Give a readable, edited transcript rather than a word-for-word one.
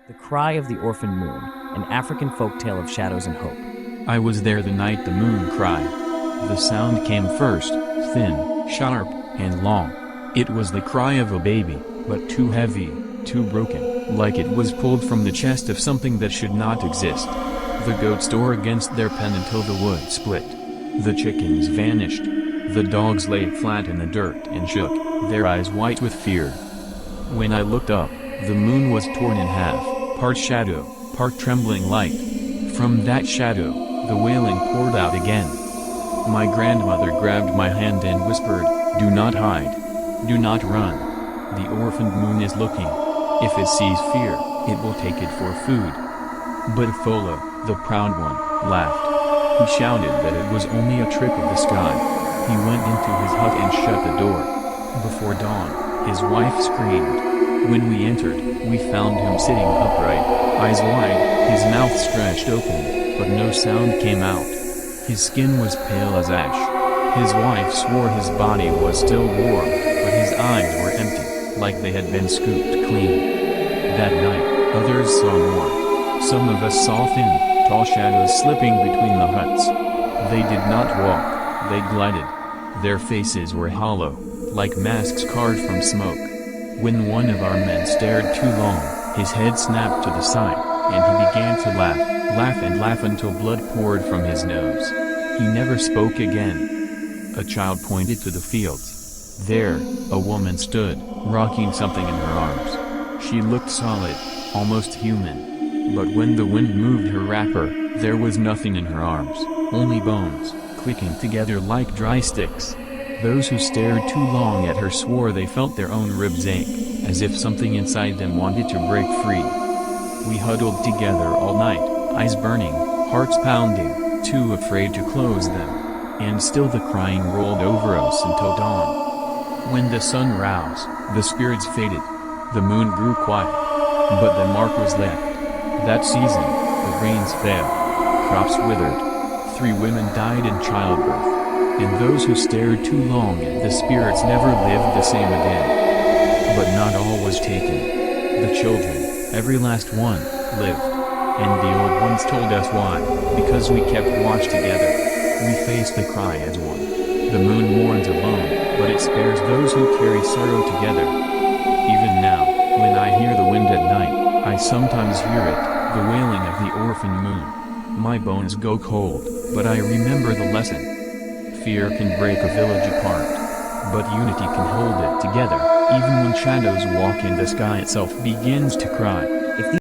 The Cry of the Orphaned Moon, an African folktale of shadows and hope. I was there the night the moon cried. The sound came first, thin, sharp, and long. It was the cry of a baby, but too heavy, too broken, like it was pulled from the chest of something that should not exist. The goats tore against their pen until the wood split. The chickens vanished. The dogs lay flat in the dirt and shook, their eyes white with fear. When I looked up, the moon was torn in half, part shadow, part trembling light. From that shadow, the wailing poured out again. My grandmother grabbed my hand and whispered, "Do not hide. Do not run. The orphaned moon is looking. If it sees fear, it will take it for food." But Fola, the proud one, laughed. He shouted that it was only a trick of the sky. He went into his hut and shut the door. Before dawn, his wife screamed. When we entered, we found him sitting upright, eyes wide, his mouth stretched open, but no sound came out. His skin was pale as ash. His wife swore his body was still warm, but his eyes were empty, like they had been scooped clean. That night, others saw more. Some of us saw thin, tall shadows slipping between the huts. They did not walk, they glided. Their faces were hollow, like masks carved from smoke. When one of our men stared too long, his head snapped to the side, and he began to laugh until blood poured from his nose. He never spoke again. A child pointed to the fields. There, a woman stood, rocking something in her arms. She looked solid, almost human. But when the wind moved her wrapper, there was nothing in her arms, only bones, clicking together like dry sticks. Those who stared too long at her swore they felt their own ribs ache, as if something inside them wanted to break free. We huddled together all night, eyes burning, hearts pounding, too afraid to close them. And still the crying rolled over us until dawn. When the sun rose, the spirits faded. The moon grew quiet. But the mark was left. That season, the rains failed. Crops withered. 3 women died in childbirth. And those who stared too long at the spirits never lived the same again. But not all was taken. The children, every last one, lived. And the old ones told us why, because we kept watch together. We faced the cry as one. The moon mourns alone, but it spares those who carry sorrow together. Even now, when I hear the wind at night, I sometimes hear it, the wailing of the orphan moon. My bones go cold, but I remember the lesson. Fear can break a village apart, but unity can hold it together, even when shadows walk and the sky itself begins to cry.